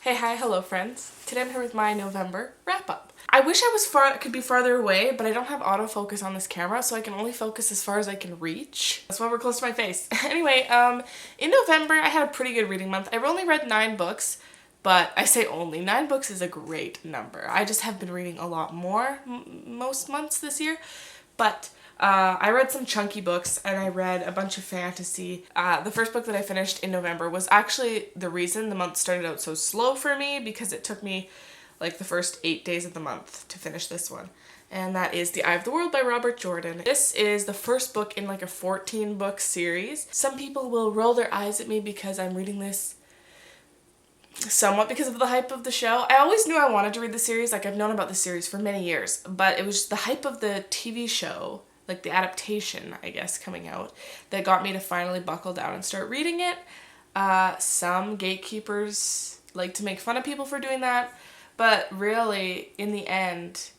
Hey, hi, hello friends. Today I'm here with my November wrap-up. I wish could be farther away, but I don't have autofocus on this camera, so I can only focus as far as I can reach. That's why we're close to my face. Anyway, in November I had a pretty good reading month. I only read 9 books, but I say only. 9 books is a great number. I just have been reading a lot more most months this year, but I read some chunky books and I read a bunch of fantasy. The first book that I finished in November was actually the reason the month started out so slow for me, because it took me like the first 8 days of the month to finish this one. And that is The Eye of the World by Robert Jordan. This is the first book in like a 14 book series. Some people will roll their eyes at me because I'm reading this somewhat because of the hype of the show. I always knew I wanted to read the series. Like, I've known about the series for many years, but it was the hype of the TV show, like the adaptation, I guess, coming out, that got me to finally buckle down and start reading it. Some gatekeepers like to make fun of people for doing that, but really, in the end,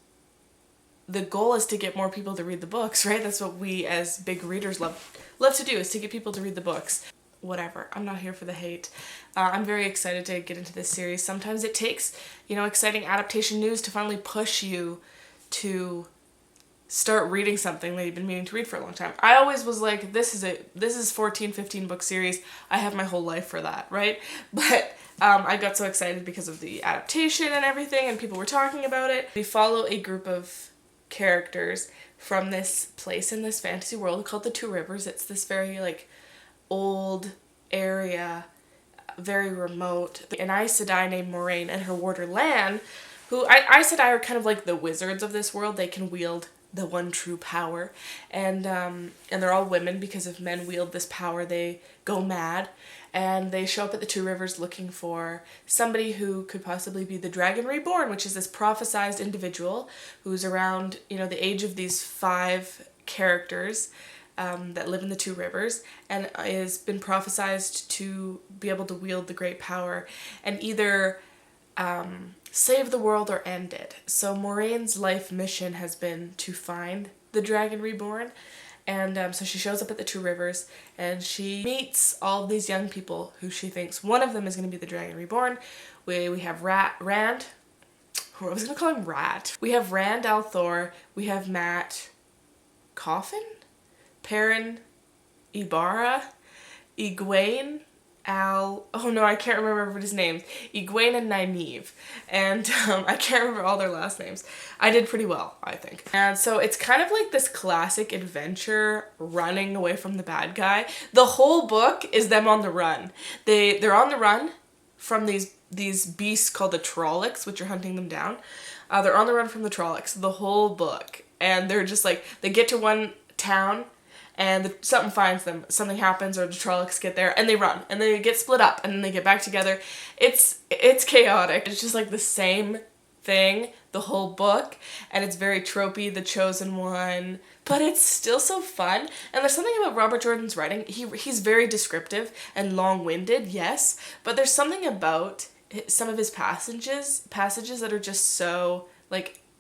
the goal is to get more people to read the books, right? That's what we as big readers love to do, is to get people to read the books. Whatever, I'm not here for the hate. I'm very excited to get into this series. Sometimes it takes, exciting adaptation news to finally push you to start reading something that you've been meaning to read for a long time. I always was like, this is 14, 15 book series. I have my whole life for that, right? But I got so excited because of the adaptation and everything, and people were talking about it. We follow a group of characters from this place in this fantasy world called the Two Rivers. It's this very old area, very remote. An Aes Sedai named Moraine and her warder Lan, who Aes Sedai are kind of like the wizards of this world. They can wield the one true power, and they're all women. Because if men wield this power, they go mad, and they show up at the Two Rivers looking for somebody who could possibly be the Dragon Reborn, which is this prophesized individual who's around the age of these 5 characters that live in the Two Rivers, and has been prophesized to be able to wield the great power and either save the world or end it. So Moraine's life mission has been to find the Dragon Reborn, and so she shows up at the Two Rivers and she meets all of these young people who she thinks one of them is going to be the Dragon Reborn. We have Rand. I was going to call him Rat. We have Rand al'Thor. We have Matt Coffin? Perrin, Ibarra, Egwene, I can't remember his names. Egwene and Nynaeve. And I can't remember all their last names. I did pretty well, I think. And so it's kind of like this classic adventure running away from the bad guy. The whole book is them on the run. They're on the run from these beasts called the Trollocs, which are hunting them down. They're on the run from the Trollocs the whole book. And they're just like, they get to one town, and something finds them, something happens, or the Trollocs get there, and they run, and they get split up, and then they get back together. It's chaotic. It's just like the same thing the whole book, and it's very tropey, the chosen one, but it's still so fun. And there's something about Robert Jordan's writing. He's very descriptive and long-winded, yes, but there's something about some of his passages that are just so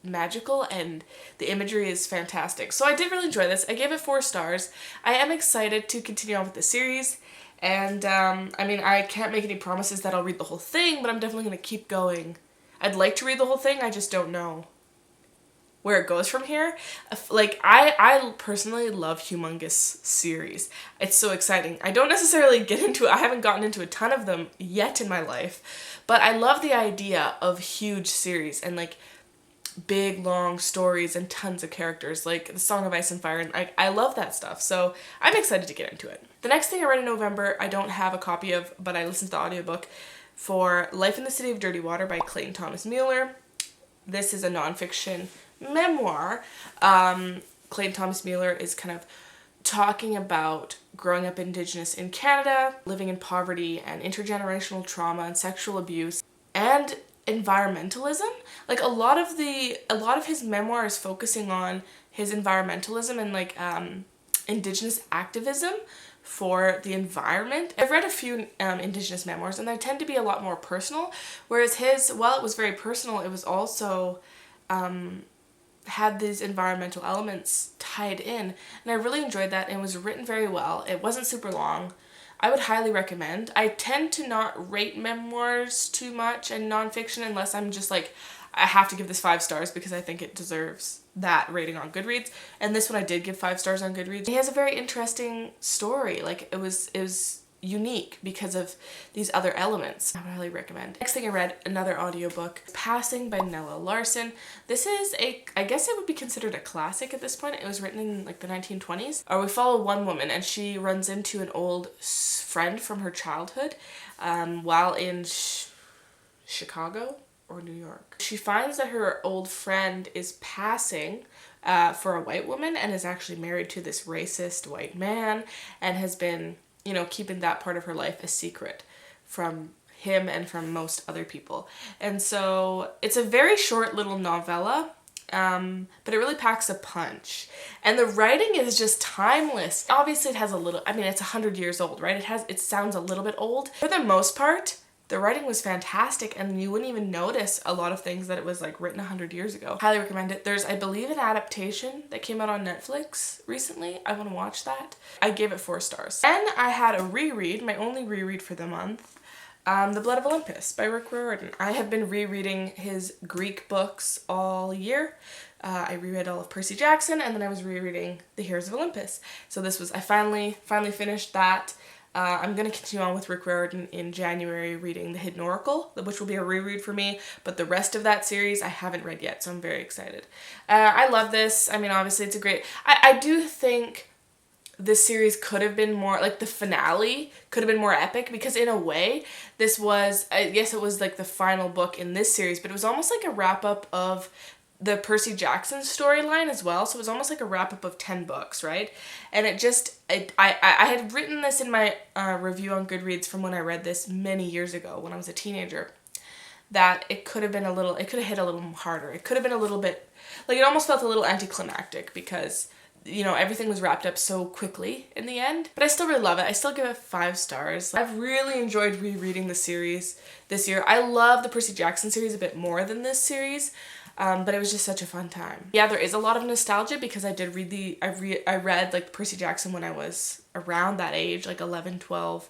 magical, and the imagery is fantastic. So I did really enjoy this. I gave it 4 stars. I am excited to continue on with the series, and I can't make any promises that I'll read the whole thing, but I'm definitely going to keep going. I'd like to read the whole thing, I just don't know where it goes from here. I personally love humongous series. It's so exciting. I don't necessarily I haven't gotten into a ton of them yet in my life, but I love the idea of huge series and big long stories and tons of characters, like the Song of Ice and Fire, and I love that stuff, so I'm excited to get into it. The next thing I read in November, I don't have a copy of, but I listened to the audiobook for Life in the City of Dirty Water by Clayton Thomas Mueller. This is a nonfiction memoir. Clayton Thomas Mueller is kind of talking about growing up Indigenous in Canada, living in poverty and intergenerational trauma and sexual abuse, and environmentalism. A lot of his memoir is focusing on his environmentalism and Indigenous activism for the environment. I've read a few Indigenous memoirs, and they tend to be a lot more personal, whereas his, while it was very personal, it was also had these environmental elements tied in, and I really enjoyed that, and it was written very well. It wasn't super long. I would highly recommend. I tend to not rate memoirs too much and nonfiction unless I'm just like, I have to give this 5 stars because I think it deserves that rating on Goodreads. And this one I did give 5 stars on Goodreads. He has a very interesting story. Like it was unique because of these other elements. I would highly recommend. Next thing I read, another audiobook, Passing by Nella Larson. This is I guess it would be considered a classic at this point. It was written in like the 1920s. We follow one woman and she runs into an old friend from her childhood while in Chicago or New York. She finds that her old friend is passing for a white woman and is actually married to this racist white man and has been, you know, keeping that part of her life a secret from him and from most other people. And so it's a very short little novella, but it really packs a punch. And the writing is just timeless. Obviously it has a little, I mean, it's 100 years old, right? It sounds a little bit old. For the most part, the writing was fantastic and you wouldn't even notice a lot of things that it was like written 100 years ago. Highly recommend it. There's, I believe, an adaptation that came out on Netflix recently. I want to watch that. I gave it 4 stars. Then I had a reread, my only reread for the month, The Blood of Olympus by Rick Riordan. I have been rereading his Greek books all year. I reread all of Percy Jackson and then I was rereading The Heroes of Olympus. So this was, I finally finished that. I'm going to continue on with Rick Riordan in January reading The Hidden Oracle, which will be a reread for me, but the rest of that series I haven't read yet, so I'm very excited. I love this. I mean, obviously it's a great... I do think this series could have been more, like the finale could have been more epic because in a way this was, I guess it was like the final book in this series, but it was almost like a wrap-up of the Percy Jackson storyline as well, so it was almost like a wrap-up of 10 books, right? And it just, I had written this in my review on Goodreads from when I read this many years ago when I was a teenager, that it could have been a little, it could have hit a little harder. It could have been a little bit, like it almost felt a little anticlimactic because, you know, everything was wrapped up so quickly in the end. But I still really love it. I still give it 5 stars. I've really enjoyed rereading the series this year. I love the Percy Jackson series a bit more than this series. But it was just such a fun time. Yeah, there is a lot of nostalgia because I did read I read like Percy Jackson when I was around that age, like 11, 12,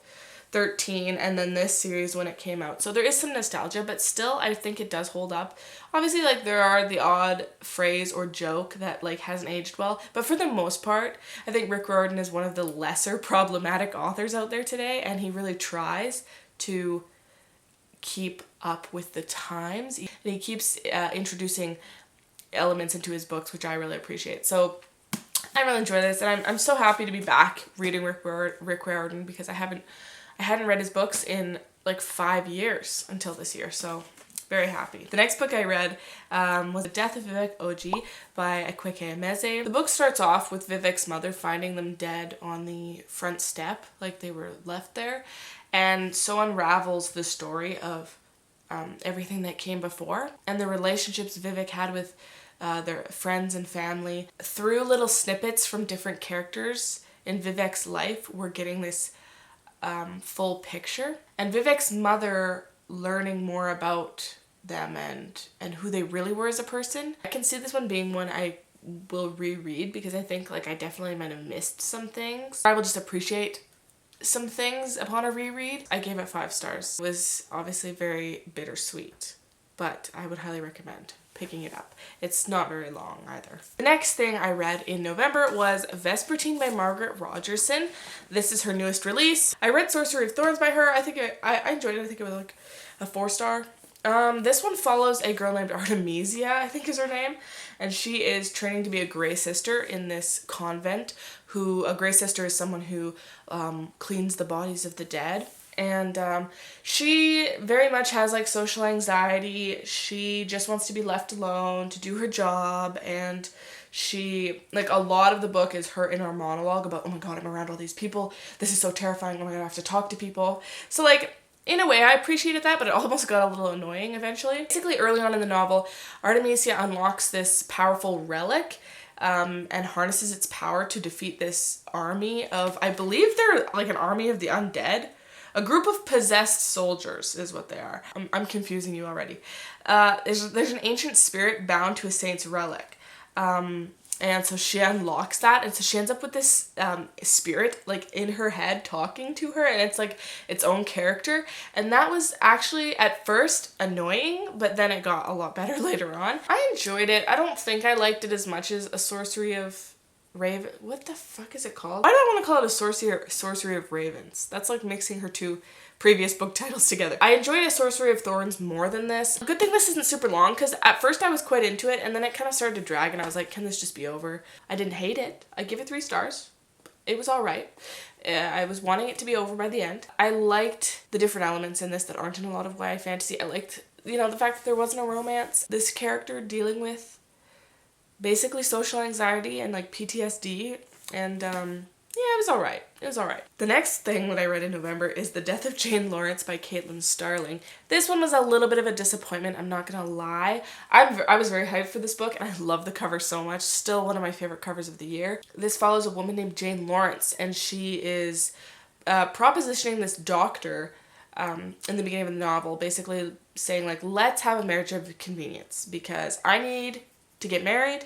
13, and then this series when it came out. So there is some nostalgia, but still I think it does hold up. Obviously, like there are the odd phrase or joke that like hasn't aged well, but for the most part, I think Rick Riordan is one of the lesser problematic authors out there today, and he really tries to keep up with the times. And he keeps introducing elements into his books, which I really appreciate. So I really enjoy this, and I'm so happy to be back reading Rick Riordan because I hadn't read his books in like 5 years until this year, so very happy. The next book I read was Death of Iggy by Akweke Emeze. The book starts off with Vivek's mother finding them dead on the front step, like they were left there, and so unravels the story of everything that came before and the relationships Vivek had with their friends and family. Through little snippets from different characters in Vivek's life, we're getting this full picture. And Vivek's mother learning more about them and who they really were as a person. I can see this one being one I will reread because I think like I definitely might have missed some things. I will just appreciate some things upon a reread. I gave it 5 stars. It was obviously very bittersweet, but I would highly recommend picking it up. It's not very long either. The next thing I read in November was Vespertine by Margaret Rogerson. This is her newest release. I read Sorcery of Thorns by her. I think I enjoyed it. I think it was like a 4 star. This one follows a girl named Artemisia, I think is her name, and she is training to be a Grey Sister in this convent. A Grey Sister is someone who cleans the bodies of the dead, and she very much has like social anxiety. She just wants to be left alone to do her job, and she, like, a lot of the book is her inner monologue about, oh my god, I'm around all these people, this is so terrifying, oh my god, I have to talk to people. So like, in a way, I appreciated that, but it almost got a little annoying eventually. Basically, early on in the novel, Artemisia unlocks this powerful relic and harnesses its power to defeat this army of, I believe they're like an army of the undead. A group of possessed soldiers is what they are. I'm confusing you already. There's an ancient spirit bound to a saint's relic. And so she unlocks that, and so she ends up with this spirit like in her head talking to her, and it's like its own character. And that was actually at first annoying, but then it got a lot better later on. I enjoyed it. I don't think I liked it as much as A Sorcery of Raven. What the fuck is it called? Why do I want to call it A Sorcery of Ravens? That's like mixing her two previous book titles together. I enjoyed A Sorcery of Thorns more than this. Good thing this isn't super long, because at first I was quite into it, and then it kind of started to drag, and I was like, can this just be over? I didn't hate it. I give it 3 stars. It was alright. I was wanting it to be over by the end. I liked the different elements in this that aren't in a lot of YA fantasy. I liked, you know, the fact that there wasn't a romance. This character dealing with basically social anxiety and like PTSD, and yeah, it was alright. It was alright. The next thing that I read in November is The Death of Jane Lawrence by Caitlin Starling. This one was a little bit of a disappointment, I'm not gonna lie. I was very hyped for this book, and I love the cover so much. Still one of my favorite covers of the year. This follows a woman named Jane Lawrence, and she is propositioning this doctor in the beginning of the novel, basically saying like, let's have a marriage of convenience, because I need to get married,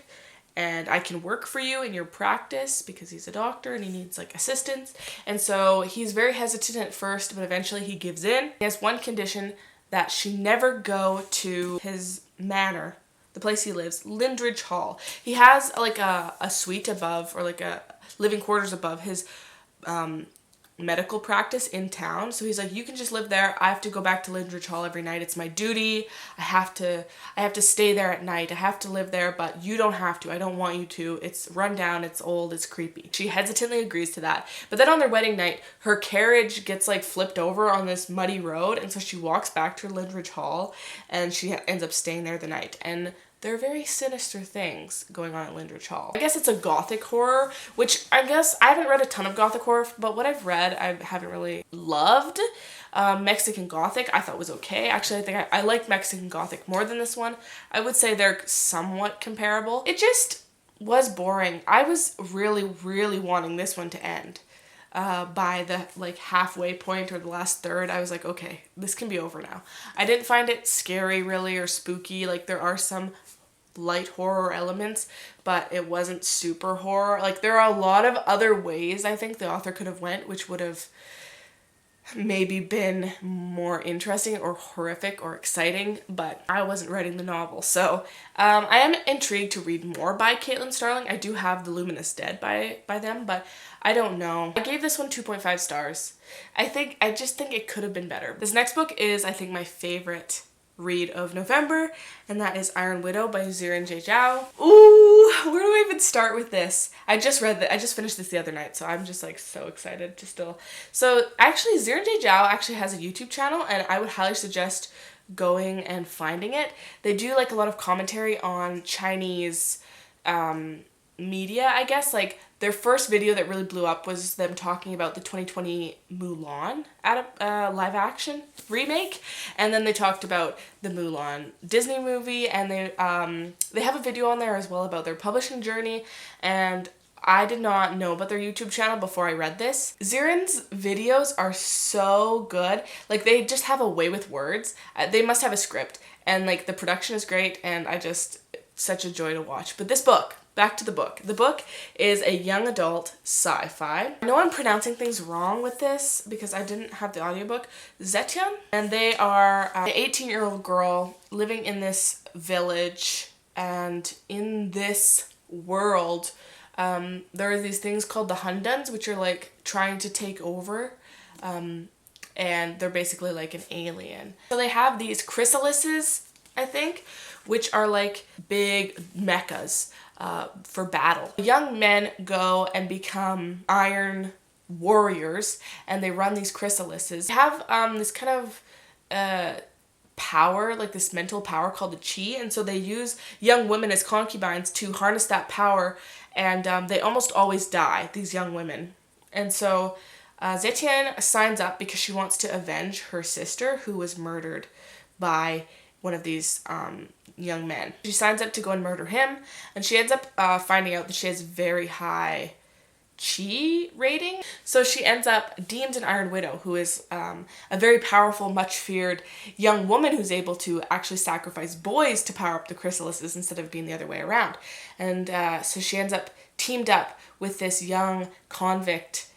and I can work for you in your practice, because he's a doctor and he needs like assistance. And so he's very hesitant at first, but eventually he gives in. He has one condition, that she never go to his manor, the place he lives, Lindridge Hall. He has like a suite above, or like a living quarters above his medical practice in town. So he's like, you can just live there. I have to go back to Lindridge Hall every night. It's my duty. I have to stay there at night. I have to live there, but you don't have to. I don't want you to. It's run down. It's old. It's creepy. She hesitantly agrees to that. But then on their wedding night, her carriage gets like flipped over on this muddy road. And so she walks back to Lindridge Hall, and she ends up staying there the night. And there are very sinister things going on at Lindridge Hall. I guess it's a gothic horror, which I guess I haven't read a ton of gothic horror, but what I've read I haven't really loved. Mexican Gothic I thought was okay. Actually, I think I liked Mexican Gothic more than this one. I would say they're somewhat comparable. It just was boring. I was really, really wanting this one to end. By the like halfway point or the last third, I was like, okay, this can be over now. I didn't find it scary really or spooky. Like there are some light horror elements, but it wasn't super horror. Like there are a lot of other ways I think the author could have went, which would have maybe been more interesting or horrific or exciting, but I wasn't writing the novel. So I am intrigued to read more by Caitlin Starling. I do have The Luminous Dead by them, but I don't know. I gave this one 2.5 stars. I just think it could have been better. This next book is, I think, my favorite read of November, and that is Iron Widow by Zirin J. Zhao. Ooh, where do I even start with this? I just finished this the other night, so I'm just like so excited to still. So actually, Zirin J. Zhao actually has a YouTube channel, and I would highly suggest going and finding it. They do like a lot of commentary on Chinese media, I guess. Like their first video that really blew up was them talking about the 2020 Mulan live action remake, and then they talked about the Mulan Disney movie, and they have a video on there as well about their publishing journey. And I did not know about their YouTube channel before I read this. Zirin's videos are so good. Like they just have a way with words. They must have a script, and like the production is great, and such a joy to watch. But this book, back to the book. The book is a young adult sci-fi. I know I'm pronouncing things wrong with this because I didn't have the audiobook. Zetian, and they are an 18-year-old girl living in this village, and in this world there are these things called the Hunduns, which are like trying to take over, and they're basically like an alien. So they have these chrysalises, I think, which are like big mechas for battle. Young men go and become iron warriors, and they run these chrysalises. They have this kind of power, like this mental power called the chi, and so they use young women as concubines to harness that power, and they almost always die, these young women. And so Zetian signs up because she wants to avenge her sister who was murdered by one of these young men. She signs up to go and murder him, and she ends up finding out that she has very high chi rating. So she ends up deemed an Iron Widow, who is a very powerful, much feared young woman who's able to actually sacrifice boys to power up the chrysalises instead of being the other way around. And so she ends up teamed up with this young convict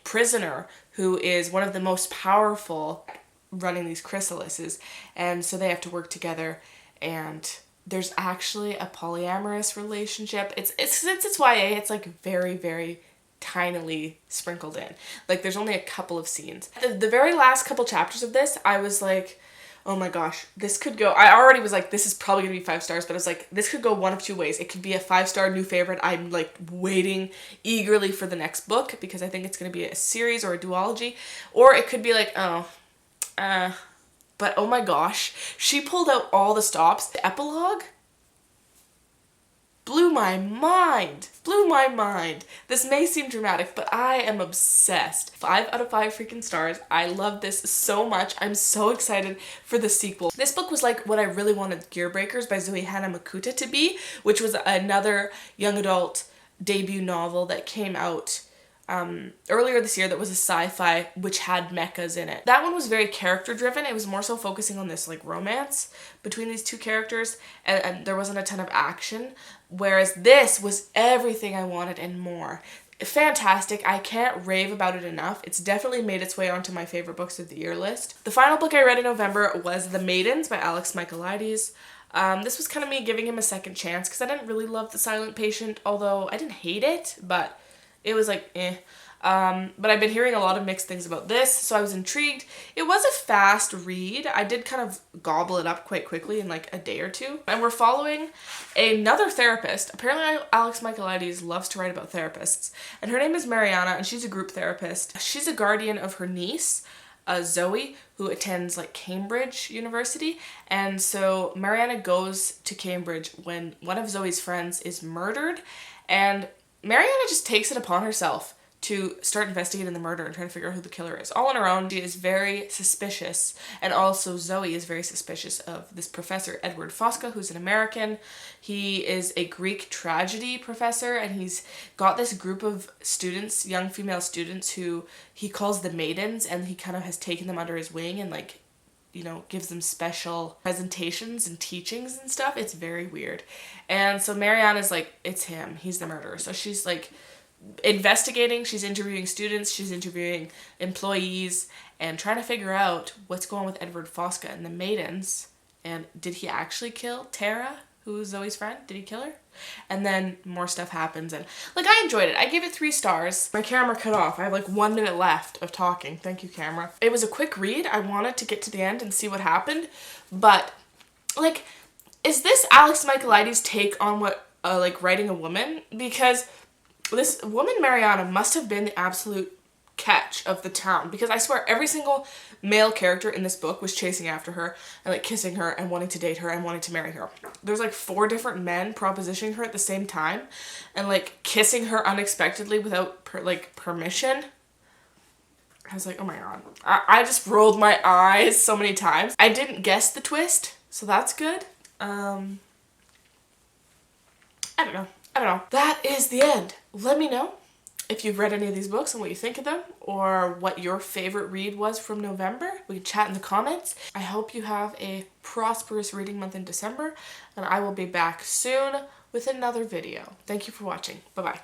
prisoner who is one of the most powerful running these chrysalises, and so they have to work together. And there's actually a polyamorous relationship. Since it's YA, it's like very, very tinily sprinkled in. Like there's only a couple of scenes. The very last couple chapters of this, I was like, oh my gosh, this could go. I already was like, this is probably gonna be 5 stars, but I was like, this could go one of two ways. It could be a 5-star new favorite. I'm like waiting eagerly for the next book because I think it's gonna be a series or a duology, or it could be like, but oh my gosh, she pulled out all the stops. The epilogue blew my mind. Blew my mind. This may seem dramatic, but I am obsessed. 5 out of 5 freaking stars. I love this so much. I'm so excited for the sequel. This book was like what I really wanted Gear Breakers by Zoe Hanamakuta to be, which was another young adult debut novel that came out earlier this year that was a sci-fi which had mechas in it. That one was very character driven. It was more so focusing on this like romance between these two characters, and there wasn't a ton of action, whereas this was everything I wanted and more. Fantastic. I can't rave about it enough. It's definitely made its way onto my favorite books of the year list. The final book I read in November was The Maidens by Alex Michaelides. This was kind of me giving him a second chance because I didn't really love The Silent Patient, although I didn't hate it, but it was like, eh. But I've been hearing a lot of mixed things about this, so I was intrigued. It was a fast read. I did kind of gobble it up quite quickly in like a day or two. And we're following another therapist. Apparently Alex Michaelides loves to write about therapists. And her name is Mariana, and she's a group therapist. She's a guardian of her niece, Zoe, who attends like Cambridge University. And so Mariana goes to Cambridge when one of Zoe's friends is murdered, and Mariana just takes it upon herself to start investigating the murder and trying to figure out who the killer is. All on her own. She is very suspicious, and also Zoe is very suspicious of this professor, Edward Fosca, who's an American. He is a Greek tragedy professor, and he's got this group of students, young female students, who he calls the Maidens, and he kind of has taken them under his wing and like, you know, gives them special presentations and teachings and stuff. It's very weird. And so Mariana's like, it's him. He's the murderer. So she's like investigating. She's interviewing students. She's interviewing employees and trying to figure out what's going on with Edward Fosca and the Maidens. And did he actually kill Tara, who was Zoe's friend? Did he kill her? And then more stuff happens, and like I enjoyed it. I gave it 3 stars. My camera cut off. I have like 1 minute left of talking. Thank you, camera. It was a quick read. I wanted to get to the end and see what happened, but like, is this Alex Michaelides' take on what like writing a woman? Because this woman Mariana must have been the absolute catch of the town, because I swear every single male character in this book was chasing after her and like kissing her and wanting to date her and wanting to marry her. There's like 4 different men propositioning her at the same time and like kissing her unexpectedly without permission. I was like, oh my god. I just rolled my eyes so many times. I didn't guess the twist, so that's good. I don't know. That is the end. Let me know if you've read any of these books and what you think of them, or what your favorite read was from November. We can chat in the comments. I hope you have a prosperous reading month in December, and I will be back soon with another video. Thank you for watching. Bye-bye.